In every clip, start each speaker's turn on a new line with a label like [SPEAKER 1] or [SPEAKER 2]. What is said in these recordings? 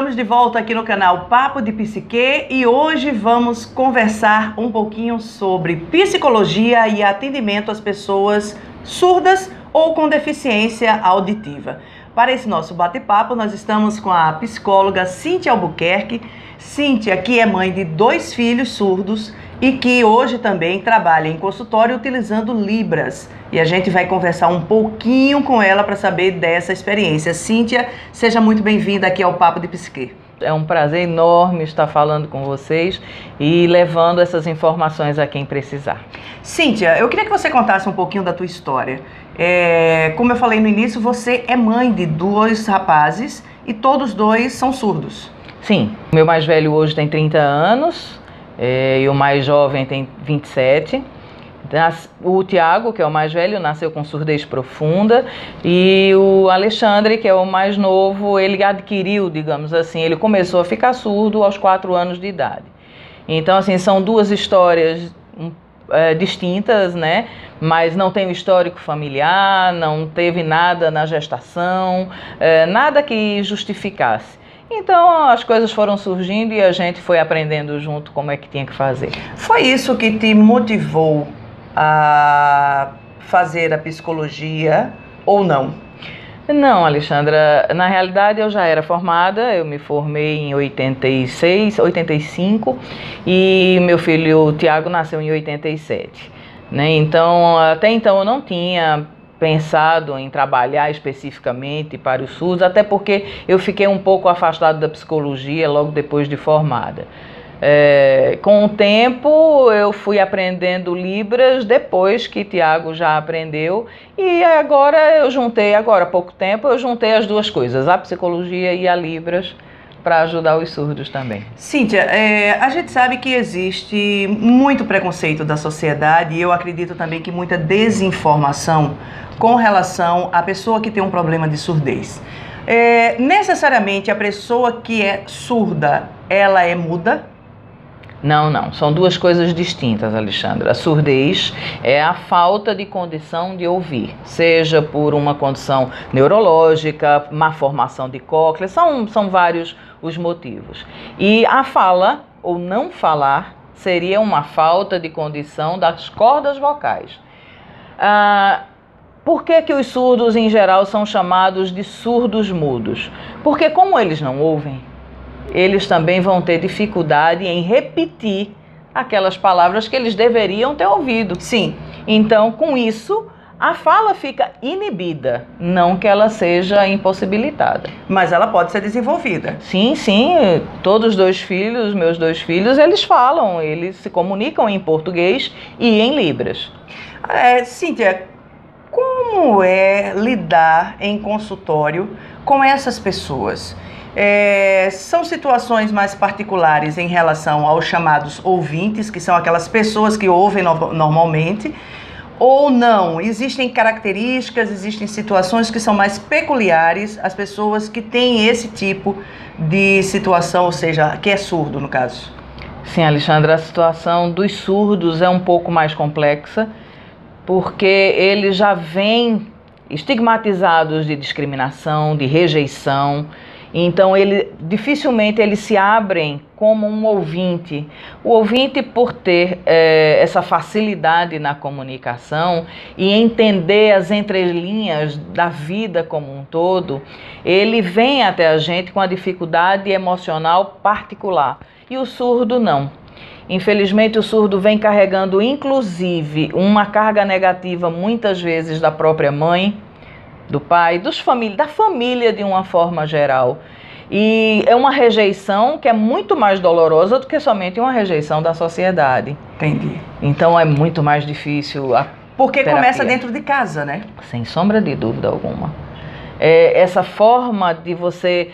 [SPEAKER 1] estamos de volta aqui no canal Papo de Psique e hoje vamos conversar um pouquinho sobre psicologia e atendimento às pessoas surdas ou com deficiência auditiva. Para esse nosso bate-papo, nós estamos com a psicóloga Cíntia Albuquerque. Cíntia, que é mãe de 2 filhos surdos e que hoje também trabalha em consultório utilizando Libras. E a gente vai conversar um pouquinho com ela para saber dessa experiência. Cíntia, seja muito bem-vinda aqui ao Papo de Psique.
[SPEAKER 2] É um prazer enorme estar falando com vocês e levando essas informações a quem precisar.
[SPEAKER 1] Cíntia, eu queria que você contasse um pouquinho da tua história. Como eu falei no início, você é mãe de 2 rapazes e todos 2 são surdos.
[SPEAKER 2] Sim, o meu mais velho hoje tem 30 anos e o mais jovem tem 27. O Tiago, que é o mais velho, nasceu com surdez profunda, e o Alexandre, que é o mais novo, ele adquiriu, digamos assim, ele começou a ficar surdo aos 4 anos de idade. Então, assim, são 2 histórias distintas, né? Mas não tem o histórico familiar, não teve nada na gestação, nada que justificasse. Então as coisas foram surgindo e a gente foi aprendendo junto como é que tinha que fazer.
[SPEAKER 1] Foi isso que te motivou a fazer a psicologia ou não?
[SPEAKER 2] Não, Alexandra, na realidade eu já era formada, eu me formei em 85 e meu filho Tiago nasceu em 87, né? Então, até então eu não tinha pensado em trabalhar especificamente para os surdos, até porque eu fiquei um pouco afastado da psicologia logo depois de formada. Com o tempo eu fui aprendendo Libras depois que Tiago já aprendeu e agora há pouco tempo eu juntei as 2 coisas, a psicologia e a Libras, para ajudar os surdos também.
[SPEAKER 1] Cíntia, a gente sabe que existe muito preconceito da sociedade e eu acredito também que muita desinformação com relação à pessoa que tem um problema de surdez. Necessariamente a pessoa que é surda, ela é muda?
[SPEAKER 2] Não, são 2 coisas distintas, Alexandra. A surdez é a falta de condição de ouvir, seja por uma condição neurológica, má formação de cóclea, são vários os motivos. E a fala, ou não falar, seria uma falta de condição das cordas vocais. Por que os surdos, em geral, são chamados de surdos mudos? Porque como eles não ouvem, eles também vão ter dificuldade em repetir aquelas palavras que eles deveriam ter ouvido.
[SPEAKER 1] Sim.
[SPEAKER 2] Então, com isso, a fala fica inibida, não que ela seja impossibilitada.
[SPEAKER 1] Mas ela pode ser desenvolvida.
[SPEAKER 2] Sim, todos meus 2 filhos, eles falam, eles se comunicam em português e em Libras.
[SPEAKER 1] Cíntia, como é lidar em consultório com essas pessoas? São situações mais particulares em relação aos chamados ouvintes, que são aquelas pessoas que ouvem normalmente, ou não? Existem características, existem situações que são mais peculiares às pessoas que têm esse tipo de situação, ou seja, que é surdo no caso?
[SPEAKER 2] Sim, Alexandra, a situação dos surdos é um pouco mais complexa, porque eles já vêm estigmatizados de discriminação, de rejeição. Então, dificilmente eles se abrem como um ouvinte. O ouvinte, por ter essa facilidade na comunicação e entender as entrelinhas da vida como um todo, ele vem até a gente com a dificuldade emocional particular. E o surdo não. Infelizmente, o surdo vem carregando, inclusive, uma carga negativa, muitas vezes, da própria mãe, do pai, da família de uma forma geral. E é uma rejeição que é muito mais dolorosa do que somente uma rejeição da sociedade.
[SPEAKER 1] Entendi.
[SPEAKER 2] Então é muito mais difícil a
[SPEAKER 1] Porque
[SPEAKER 2] terapia.
[SPEAKER 1] Começa dentro de casa, né?
[SPEAKER 2] Sem sombra de dúvida alguma. Essa forma de você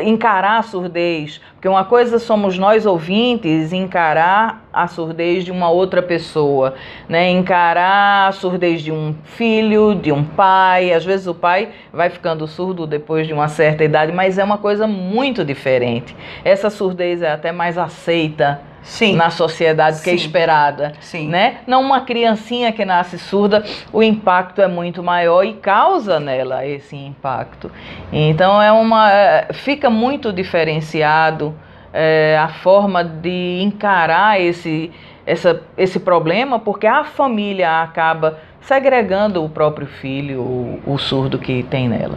[SPEAKER 2] encarar a surdez Porque uma coisa somos nós ouvintes encarar a surdez de uma outra pessoa, né? Encarar a surdez de um filho, de um pai. Às vezes o pai vai ficando surdo depois de uma certa idade, mas é uma coisa muito diferente. Essa surdez é até mais aceita, sim, na sociedade do que é esperada, sim, né? Não uma criancinha que nasce surda, o impacto é muito maior e causa nela esse impacto. Então fica muito diferenciado a forma de encarar esse problema, porque a família acaba segregando o próprio filho, o surdo que tem nela.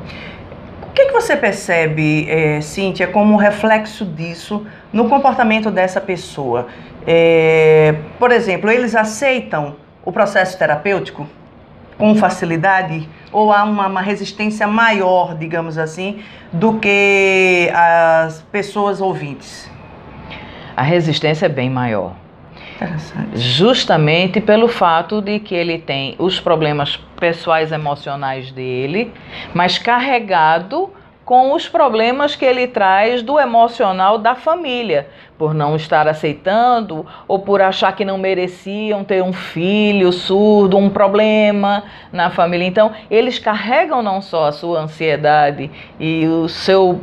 [SPEAKER 1] O que você percebe, Cíntia, como reflexo disso no comportamento dessa pessoa? Por exemplo, eles aceitam o processo terapêutico com facilidade ou há uma resistência maior, digamos assim, do que as pessoas ouvintes?
[SPEAKER 2] A resistência é bem maior.
[SPEAKER 1] Interessante.
[SPEAKER 2] Justamente pelo fato de que ele tem os problemas pessoais emocionais dele, mas carregado com os problemas que ele traz do emocional da família, por não estar aceitando ou por achar que não mereciam ter um filho surdo, um problema na família. Então, eles carregam não só a sua ansiedade e o seu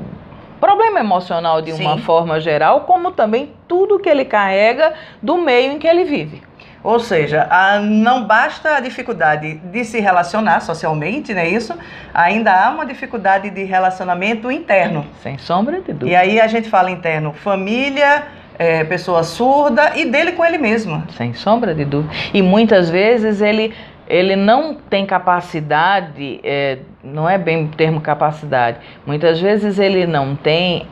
[SPEAKER 2] problema emocional de uma forma geral, como também tudo que ele carrega do meio em que ele vive.
[SPEAKER 1] Ou seja, não basta a dificuldade de se relacionar socialmente, não é isso? Ainda há uma dificuldade de relacionamento interno.
[SPEAKER 2] Sem sombra de dúvida.
[SPEAKER 1] E aí a gente fala interno, família, pessoa surda e dele com ele mesmo.
[SPEAKER 2] Sem sombra de dúvida. E muitas vezes ele não tem capacidade, não é bem o termo capacidade, muitas vezes ele não tem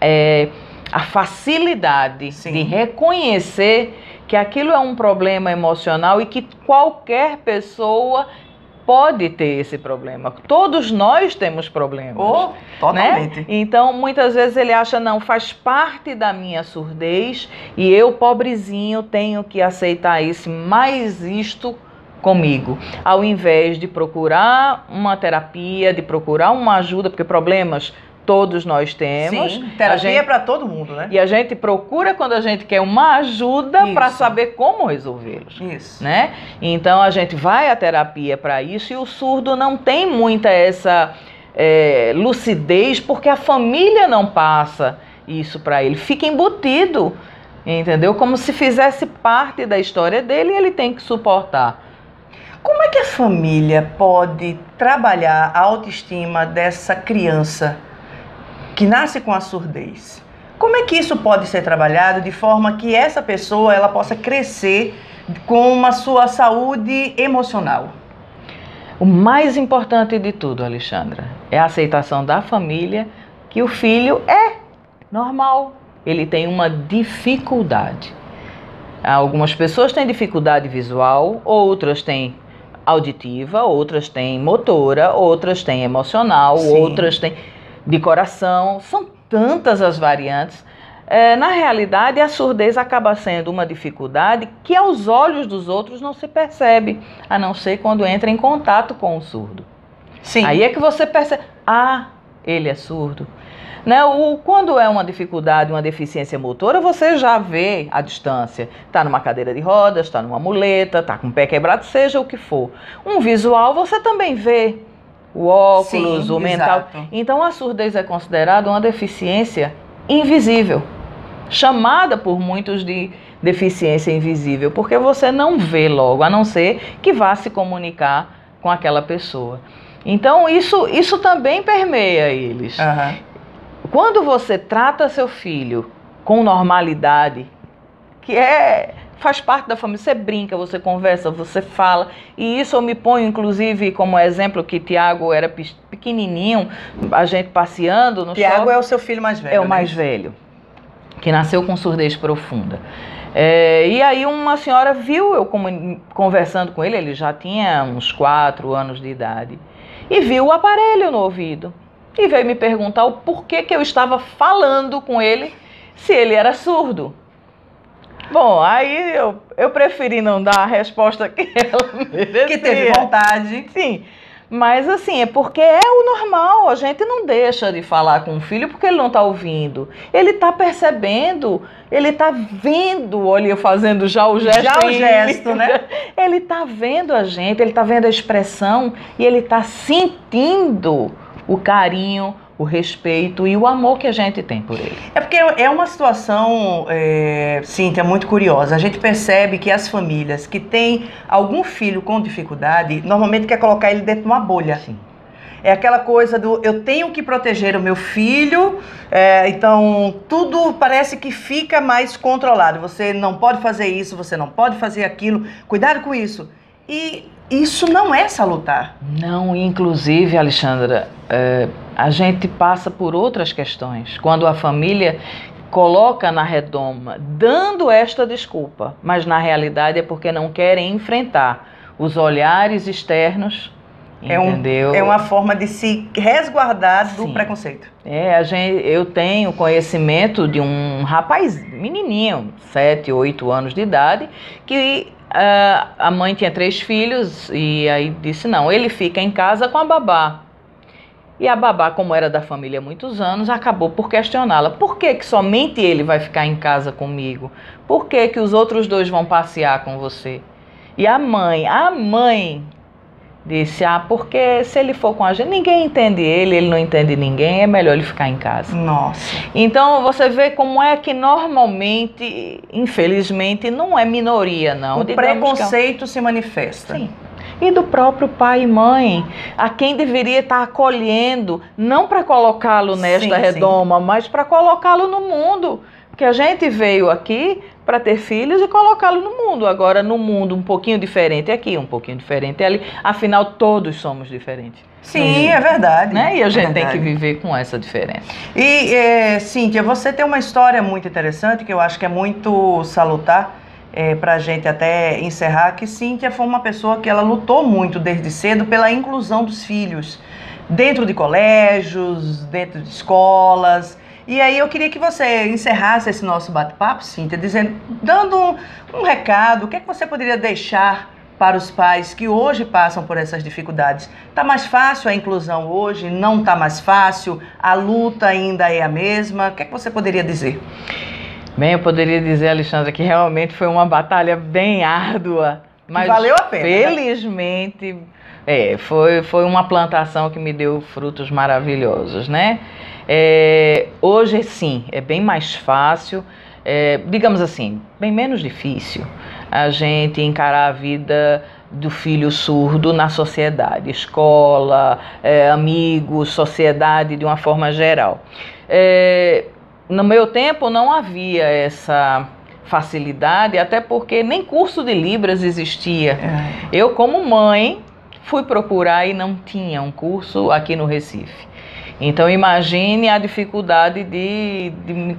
[SPEAKER 2] a facilidade de reconhecer que aquilo é um problema emocional e que qualquer pessoa pode ter esse problema. Todos nós temos problemas.
[SPEAKER 1] Totalmente.
[SPEAKER 2] Né? Então, muitas vezes ele acha, não, faz parte da minha surdez e eu, pobrezinho, tenho que aceitar isso, mais isto comigo, ao invés de procurar uma terapia, de procurar uma ajuda, porque problemas todos nós temos.
[SPEAKER 1] Sim, terapia é para todo mundo, né?
[SPEAKER 2] E a gente procura quando a gente quer uma ajuda para saber como resolvê-los.
[SPEAKER 1] Isso.
[SPEAKER 2] Né? Então a gente vai à terapia para isso e o surdo não tem muita essa lucidez porque a família não passa isso para ele. Fica embutido, entendeu? Como se fizesse parte da história dele e ele tem que suportar.
[SPEAKER 1] Como é que a família pode trabalhar a autoestima dessa criança que nasce com a surdez? Como é que isso pode ser trabalhado de forma que essa pessoa ela possa crescer com uma sua saúde emocional?
[SPEAKER 2] O mais importante de tudo, Alexandra, é a aceitação da família que o filho é normal. Ele tem uma dificuldade. Algumas pessoas têm dificuldade visual, outras têm auditiva, outras têm motora, outras têm emocional, outras têm de coração. São tantas as variantes. Na realidade, a surdez acaba sendo uma dificuldade que aos olhos dos outros não se percebe, a não ser quando entra em contato com o surdo.
[SPEAKER 1] Sim.
[SPEAKER 2] Aí é que você percebe, ele é surdo. Né? Quando é uma dificuldade, uma deficiência motora, você já vê à distância. Está numa cadeira de rodas, está numa muleta, está com o pé quebrado, seja o que for. Um visual você também vê. O óculos, o mental. Exato. Então a surdez é considerada uma deficiência invisível. Chamada por muitos de deficiência invisível, porque você não vê logo, a não ser que vá se comunicar com aquela pessoa. Então isso também permeia eles. Quando você trata seu filho com normalidade, que faz parte da família, você brinca, você conversa, você fala, e isso eu me ponho inclusive como exemplo que Tiago era pequenininho, a gente passeando no
[SPEAKER 1] Tiago
[SPEAKER 2] shopping.
[SPEAKER 1] É o seu filho mais velho,
[SPEAKER 2] É o mais velho, que nasceu com surdez profunda. E aí uma senhora viu eu conversando com ele, ele já tinha uns 4 anos de idade, e viu o aparelho no ouvido. E veio me perguntar o porquê que eu estava falando com ele se ele era surdo. Bom, aí eu preferi não dar a resposta que ela merecia.
[SPEAKER 1] Que teve vontade.
[SPEAKER 2] Sim, Mas assim, é porque é o normal, a gente não deixa de falar com o filho porque ele não está ouvindo. Ele está percebendo, ele está vendo, olha, eu fazendo já o gesto.
[SPEAKER 1] Já o gesto, né?
[SPEAKER 2] Ele está vendo a gente, ele está vendo a expressão e ele está sentindo o carinho, o respeito e o amor que a gente tem por ele.
[SPEAKER 1] É porque é uma situação, Cíntia, muito curiosa. A gente percebe que as famílias que têm algum filho com dificuldade, normalmente quer colocar ele dentro de uma bolha.
[SPEAKER 2] Sim.
[SPEAKER 1] É aquela coisa do eu tenho que proteger o meu filho, então tudo parece que fica mais controlado. Você não pode fazer isso, você não pode fazer aquilo, cuidado com isso. E isso não é salutar.
[SPEAKER 2] Não, inclusive, Alexandra, a gente passa por outras questões. Quando a família coloca na redoma, dando esta desculpa, mas na realidade é porque não querem enfrentar os olhares externos, entendeu?
[SPEAKER 1] É uma forma de se resguardar do
[SPEAKER 2] Sim.
[SPEAKER 1] preconceito.
[SPEAKER 2] Eu tenho conhecimento de um rapaz, menininho, 7, 8 anos de idade, que a mãe tinha 3 filhos e aí disse, não, ele fica em casa com a babá. E a babá, como era da família há muitos anos, acabou por questioná-la. Por que que somente ele vai ficar em casa comigo? Por que que os outros 2 vão passear com você? E a mãe disse, porque se ele for com a gente, ninguém entende ele não entende ninguém, é melhor ele ficar em casa.
[SPEAKER 1] Nossa.
[SPEAKER 2] Então você vê como é que normalmente, infelizmente, não é minoria, não.
[SPEAKER 1] O preconceito se manifesta.
[SPEAKER 2] Sim. E do próprio pai e mãe, a quem deveria estar acolhendo, não para colocá-lo nesta redoma, mas para colocá-lo no mundo. Porque a gente veio aqui para ter filhos e colocá-lo no mundo. Agora, no mundo um pouquinho diferente aqui, um pouquinho diferente ali. Afinal, todos somos diferentes.
[SPEAKER 1] Sim, é verdade.
[SPEAKER 2] Né? E a gente tem que viver com essa diferença.
[SPEAKER 1] E, Cíntia, você tem uma história muito interessante que eu acho que é muito salutar. Para a gente até encerrar, que Cíntia foi uma pessoa que ela lutou muito desde cedo pela inclusão dos filhos, dentro de colégios, dentro de escolas. E aí eu queria que você encerrasse esse nosso bate-papo, Cíntia, dando um recado, o que é que você poderia deixar para os pais que hoje passam por essas dificuldades? Está mais fácil a inclusão hoje? Não está mais fácil? A luta ainda é a mesma? O que é que você poderia dizer?
[SPEAKER 2] Bem, eu poderia dizer, Alexandra, que realmente foi uma batalha bem árdua, mas
[SPEAKER 1] valeu a pena.
[SPEAKER 2] Felizmente, foi uma plantação que me deu frutos maravilhosos, né? Hoje, sim, é bem mais fácil, digamos assim, bem menos difícil a gente encarar a vida do filho surdo na sociedade, escola, amigos, sociedade de uma forma geral. No meu tempo não havia essa facilidade, até porque nem curso de Libras existia. Eu, como mãe, fui procurar e não tinha um curso aqui no Recife. Então imagine a dificuldade de...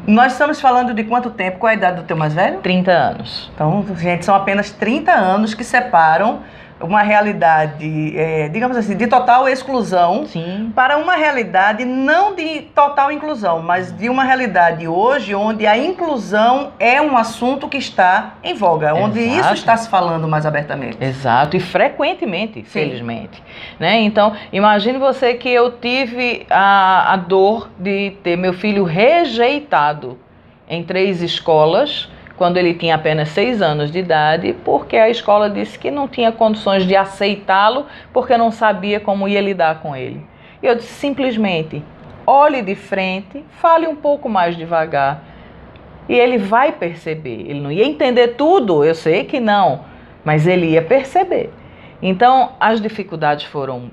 [SPEAKER 1] Nós estamos falando de quanto tempo? Qual a idade do teu mais velho?
[SPEAKER 2] 30 anos.
[SPEAKER 1] Então, gente, são apenas 30 anos que separam uma realidade, digamos assim, de total exclusão.
[SPEAKER 2] Sim.
[SPEAKER 1] Para uma realidade não de total inclusão, mas de uma realidade hoje onde a inclusão é um assunto que está em voga, onde isso está se falando mais abertamente.
[SPEAKER 2] Exato, e frequentemente, felizmente. Né? Então, imagine você que eu tive a dor de ter meu filho rejeitado em 3 escolas, quando ele tinha apenas 6 anos de idade, porque a escola disse que não tinha condições de aceitá-lo, porque não sabia como ia lidar com ele. E eu disse simplesmente, olhe de frente, fale um pouco mais devagar, e ele vai perceber. Ele não ia entender tudo, eu sei que não, mas ele ia perceber. Então, as dificuldades foram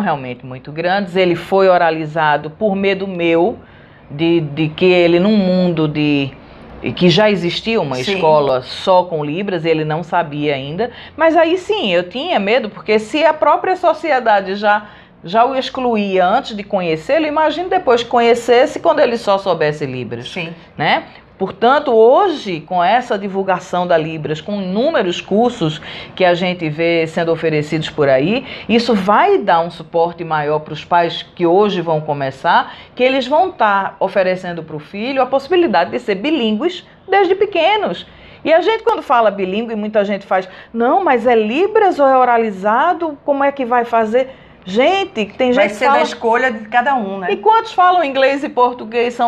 [SPEAKER 2] realmente muito grandes. Ele foi oralizado por medo meu, de que ele, num mundo que já existia uma escola só com Libras, ele não sabia ainda, mas aí sim, eu tinha medo, porque se a própria sociedade já o excluía antes de conhecê-lo, imagine depois que conhecesse, quando ele só soubesse Libras.
[SPEAKER 1] Sim.
[SPEAKER 2] Né? Portanto, hoje, com essa divulgação da Libras, com inúmeros cursos que a gente vê sendo oferecidos por aí, isso vai dar um suporte maior para os pais que hoje vão começar, que eles vão estar oferecendo para o filho a possibilidade de ser bilíngues desde pequenos. E a gente, quando fala bilíngue, muita gente faz, não, mas é Libras ou é oralizado? Como é que vai fazer? Gente, tem gente
[SPEAKER 1] Vai
[SPEAKER 2] que
[SPEAKER 1] ser
[SPEAKER 2] fala...
[SPEAKER 1] da escolha de cada um, né?
[SPEAKER 2] E quantos falam inglês e português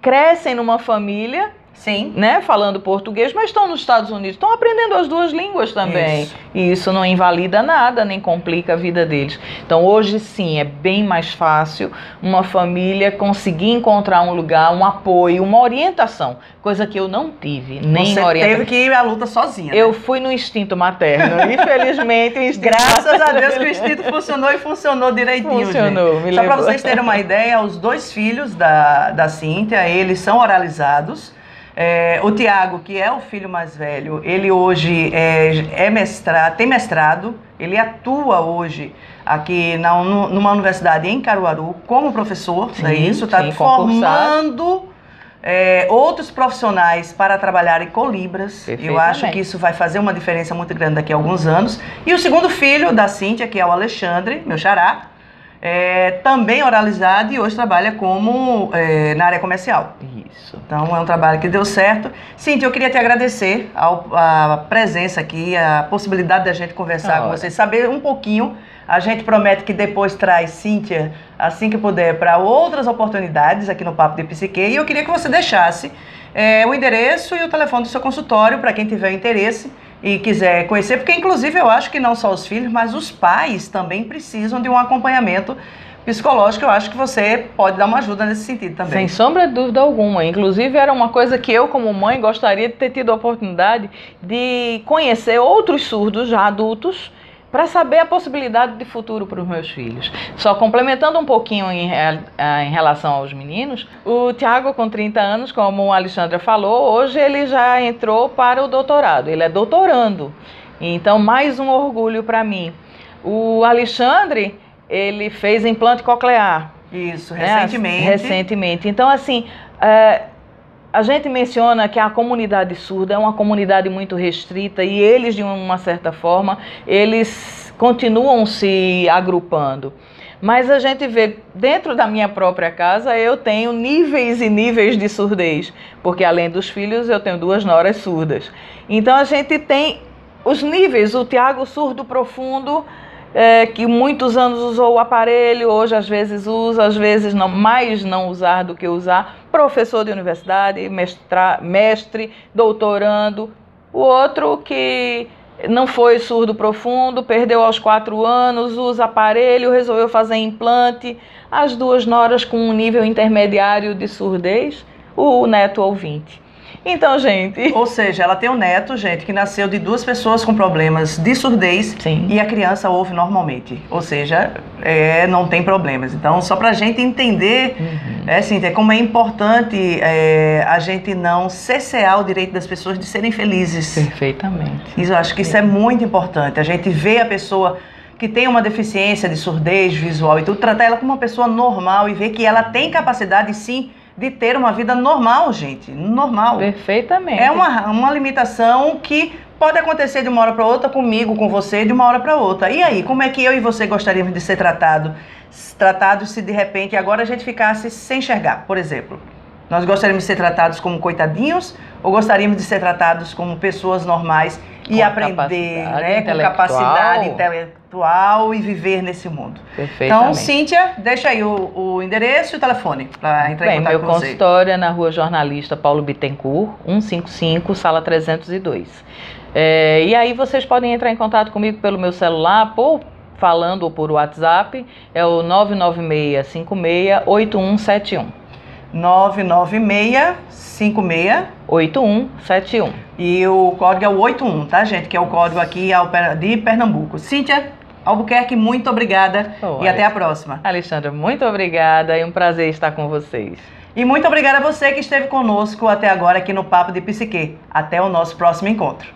[SPEAKER 2] crescem numa família,
[SPEAKER 1] Sim.
[SPEAKER 2] né, falando português, mas estão nos Estados Unidos, estão aprendendo as duas línguas também.
[SPEAKER 1] Isso.
[SPEAKER 2] E isso não invalida nada, nem complica a vida deles. Então hoje sim, é bem mais fácil uma família conseguir encontrar um lugar, um apoio, uma orientação, coisa que eu não tive, nem
[SPEAKER 1] Você
[SPEAKER 2] orientação.
[SPEAKER 1] teve que ir à luta sozinha.
[SPEAKER 2] Eu
[SPEAKER 1] né?
[SPEAKER 2] fui no instinto materno, infelizmente o instinto
[SPEAKER 1] Graças a
[SPEAKER 2] materno
[SPEAKER 1] Deus que o instinto funcionou e funcionou direitinho,
[SPEAKER 2] funcionou,
[SPEAKER 1] gente. Só para vocês terem uma ideia, os 2 filhos da Cíntia, eles são oralizados. O Tiago, que é o filho mais velho, ele hoje tem mestrado, ele atua hoje aqui numa universidade em Caruaru como professor,
[SPEAKER 2] Sim,
[SPEAKER 1] não é isso? Está formando outros profissionais para trabalharem com Libras. Eu acho que isso vai fazer uma diferença muito grande daqui a alguns anos. E o segundo filho da Cíntia, que é o Alexandre, meu xará, também oralizado e hoje trabalha como na área comercial.
[SPEAKER 2] Isso.
[SPEAKER 1] Então é um trabalho que deu certo. Cíntia, eu queria te agradecer a presença aqui, a possibilidade da gente conversar com você, saber um pouquinho. A gente promete que depois traz Cíntia, assim que puder, para outras oportunidades aqui no Papo de Psique. E eu queria que você deixasse o endereço e o telefone do seu consultório para quem tiver interesse e quiser conhecer, porque inclusive eu acho que não só os filhos, mas os pais também precisam de um acompanhamento psicológico. Eu acho que você pode dar uma ajuda nesse sentido também.
[SPEAKER 2] Sem sombra de dúvida alguma. Inclusive era uma coisa que eu, como mãe, gostaria de ter tido a oportunidade de conhecer outros surdos já adultos para saber a possibilidade de futuro para os meus filhos. Só complementando um pouquinho em relação aos meninos, o Tiago, com 30 anos, como a Alexandra falou, hoje ele já entrou para o doutorado, ele é doutorando. Então, mais um orgulho para mim. O Alexandre, ele fez implante coclear.
[SPEAKER 1] Isso, recentemente.
[SPEAKER 2] Recentemente. Então, assim, a gente menciona que a comunidade surda é uma comunidade muito restrita e eles, de uma certa forma, eles continuam se agrupando. Mas a gente vê, dentro da minha própria casa, eu tenho níveis e níveis de surdez, porque além dos filhos, eu tenho 2 noras surdas. Então a gente tem os níveis, o Tiago surdo profundo, que muitos anos usou o aparelho, hoje às vezes usa, às vezes não, mais não usar do que usar, professor de universidade, mestre, doutorando. O outro que não foi surdo profundo, perdeu aos 4 anos, usa aparelho, resolveu fazer implante. As 2 noras com um nível intermediário de surdez, o neto ouvinte. Então, gente...
[SPEAKER 1] Ou seja, ela tem um neto, gente, que nasceu de 2 pessoas com problemas de surdez.
[SPEAKER 2] Sim.
[SPEAKER 1] E a criança ouve normalmente. Ou seja, não tem problemas. Então, só pra gente entender, Cíntia, como é importante a gente não cercear o direito das pessoas de serem felizes.
[SPEAKER 2] Perfeitamente.
[SPEAKER 1] Isso, eu acho que isso é muito importante. A gente vê a pessoa que tem uma deficiência de surdez visual e tudo, tratar ela como uma pessoa normal e ver que ela tem capacidade, sim, de ter uma vida normal, gente. Normal.
[SPEAKER 2] Perfeitamente.
[SPEAKER 1] É uma limitação que pode acontecer de uma hora para outra comigo, com você, de uma hora para outra. E aí, como é que eu e você gostaríamos de ser tratados se de repente agora a gente ficasse sem enxergar, por exemplo? Nós gostaríamos de ser tratados como coitadinhos ou gostaríamos de ser tratados como pessoas normais e aprender, né, com capacidade intelectual e viver nesse mundo?
[SPEAKER 2] Perfeitamente.
[SPEAKER 1] Então, Cíntia, deixa aí o endereço e o telefone para entrar em contato com você.
[SPEAKER 2] Meu consultório é na Rua Jornalista Paulo Bittencourt, 155, sala 302. E aí vocês podem entrar em contato comigo pelo meu celular, falando ou por WhatsApp, é o 996568171. 996568171. E o código é o 81, tá, gente? Que é o código aqui de Pernambuco. Cíntia Albuquerque, muito obrigada e até a próxima. Alexandra, muito obrigada e um prazer estar com vocês. E muito obrigada a você que esteve conosco até agora aqui no Papo de Psique. Até o nosso próximo encontro.